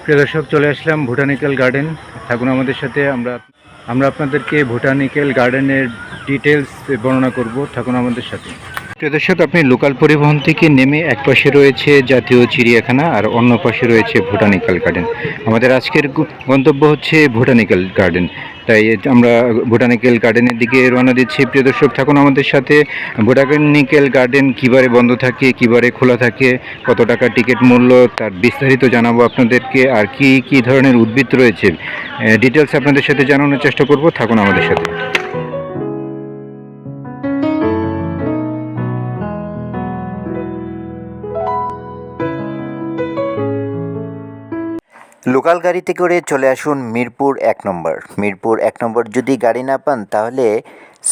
প্রিয় দর্শক, চলে আসলাম বোটানিক্যাল গার্ডেন। থাকুন আমাদের সাথে। আমরা আপনাদেরকে বোটানিক্যাল গার্ডেনের ডিটেলস বর্ণনা করব। থাকুন আমাদের সাথে। প্রিয় দর্শক, আপনি লোকাল পরিবহন থেকে নেমে এক পাশে রয়েছে জাতীয় চিড়িয়াখানা আর অন্য পাশে রয়েছে বোটানিক্যাল গার্ডেন। আমাদের আজকের গন্তব্য হচ্ছে বোটানিক্যাল গার্ডেন, তাই আমরা বোটানিক্যাল গার্ডেনের দিকে রওনা দিচ্ছি। প্রিয় দর্শক, থাকুন আমাদের সাথে। বোটানিক্যাল গার্ডেন কীবারে বন্ধ থাকে, কীবারে খোলা থাকে, কত টাকা টিকিট মূল্য, তার বিস্তারিত জানাবো আপনাদেরকে। আর কি কি ধরনের উদ্ভিদ রয়েছে, ডিটেলস আপনাদের সাথে জানানোর চেষ্টা করব। থাকুন আমাদের সাথে। লোকাল গাড়িতে করে চলে আসুন মিরপুর 1 নম্বর। মিরপুর 1 নম্বর যদি গাড়ি না পান তাহলে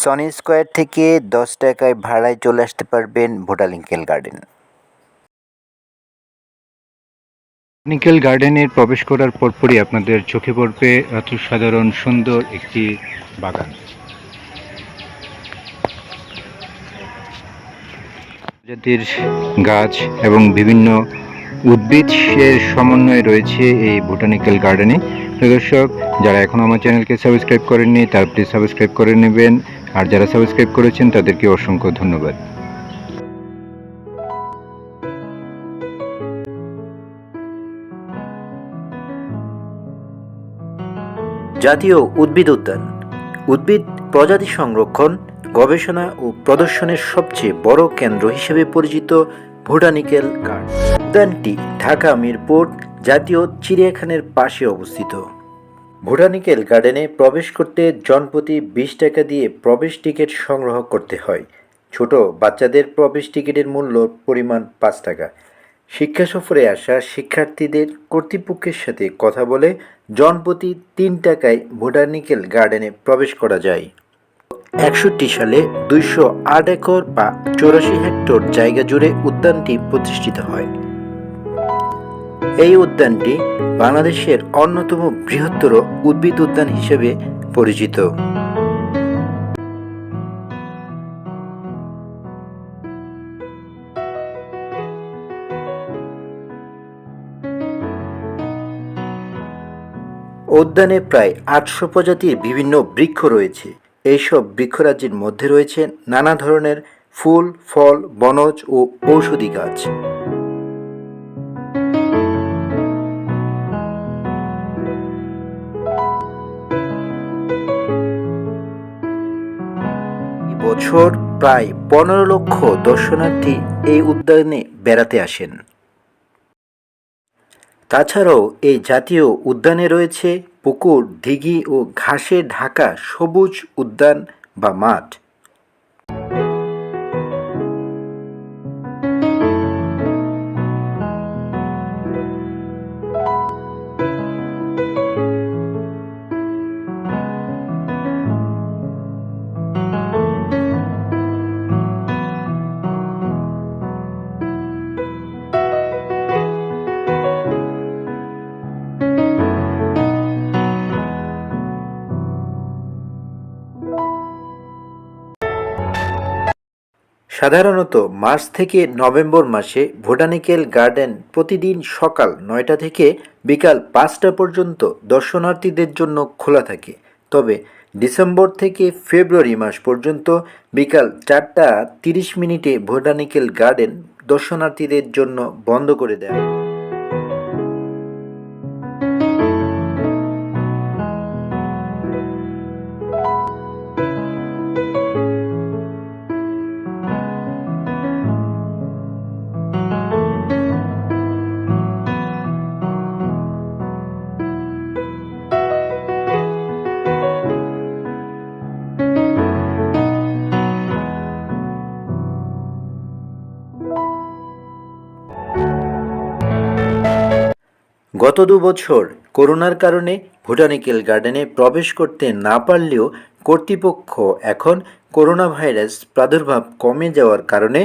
সনি স্কোয়ার থেকে 10 টাকায় ভাড়ায় চলে আসতে পারবেন বোটানিক্যাল গার্ডেন। বোটানিক্যাল গার্ডেনের প্রবেশ করার পরপরই আপনাদের চোখে পড়বে এত সাধারণ সুন্দর একটি বাগান। প্রজাতির গাছ এবং বিভিন্ন উদ্ভিদের সমন্বয় রয়েছে এই বোটানিক্যাল গার্ডেনে। দর্শক, যারা এখন আমার চ্যানেলকে সাবস্ক্রাইব করেননি তারা প্লিজ সাবস্ক্রাইব করে নেবেন, আর যারা সাবস্ক্রাইব করেছেন তাদেরকে অসংখ্য ধন্যবাদ। জাতীয় উদ্ভিদ উদ্যান উদ্ভিদ প্রজাতি সংরক্ষণ, গবেষণা ও প্রদর্শনের সবচেয়ে বড় কেন্দ্র হিসেবে পরিচিত বোটানিক্যাল গার্ডেন। উদ্যানটি ঢাকা মিরপুর জাতীয় চিড়িয়াখানার পাশে অবস্থিত। বোটানিক্যাল গার্ডেনে প্রবেশ করতে জনপ্রতি 20 টাকা দিয়ে প্রবেশ টিকিট সংগ্রহ করতে হয়। ছোট বাচ্চাদের প্রবেশ টিকিটের মূল্য পরিমাণ 5 টাকা। শিক্ষা সফরে আসা শিক্ষার্থীদের কর্তৃপক্ষের সাথে কথা বলে জনপ্রতি 3 টাকায় বোটানিক্যাল গার্ডেনে প্রবেশ করা যায়। 61 সালে 208 একর বা 84 হেক্টর জায়গা জুড়ে উদ্যানটি প্রতিষ্ঠিত হয়। এই উদ্যানটি বাংলাদেশের অন্যতম বৃহত্তর উদ্ভিদ উদ্যান হিসেবে পরিচিত। উদ্যানে প্রায় 800 প্রজাতির বিভিন্ন বৃক্ষ রয়েছে। এইসব বৃক্ষরাজির মধ্যে রয়েছে নানা ধরনের ফুল, ফল, বনজ ও ঔষধি গাছ। বছর প্রায় 15 লক্ষ দর্শনার্থী এই উদ্যানে বেড়াতে আসেন। তাছাড়াও এই জাতীয় উদ্যানে রয়েছে পুকুর, দিঘি ও ঘাসে ঢাকা সবুজ উদ্যান বা মাঠ। সাধারণত মার্চ থেকে নভেম্বর মাসে বোটানিক্যাল গার্ডেন প্রতিদিন সকাল 9টা থেকে বিকাল 5টা পর্যন্ত দর্শনার্থীদের জন্য খোলা থাকে। তবে ডিসেম্বর থেকে ফেব্রুয়ারি মাস পর্যন্ত বিকাল 4টা 30 মিনিটে বোটানিক্যাল গার্ডেন দর্শনার্থীদের জন্য বন্ধ করে দেয়। গত 2 বছর করোনার কারণে বোটানিক্যাল গার্ডেনে প্রবেশ করতে না পারলেও কর্তৃপক্ষ এখন করোনা ভাইরাস প্রাদুর্ভাব কমে যাওয়ার কারণে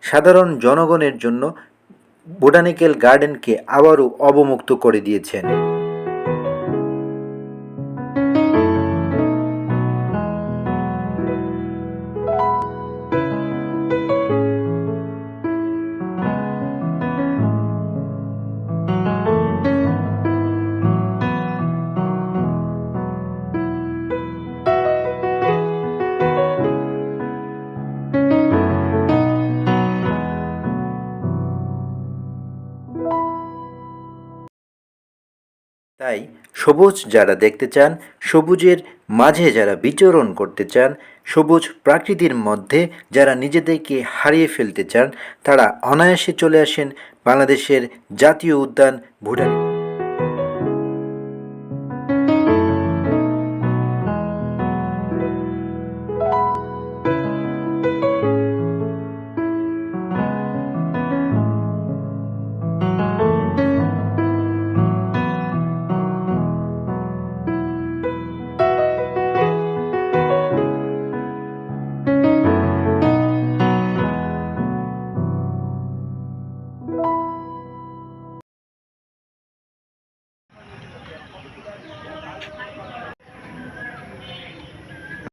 সাধারণ জনগণের জন্য বোটানিক্যাল গার্ডেনকে আবারও অবমুক্ত করে দিয়েছেন। সবুজ যারা দেখতে চান, সবুজের মাঝে যারা বিচরণ করতে চান, সবুজ প্রাকৃতির মধ্যে যারা নিজেদেরকে হারিয়ে ফেলতে চান, তারা অনায়াসে চলে আসেন বাংলাদেশের জাতীয় উদ্যান ভুটান।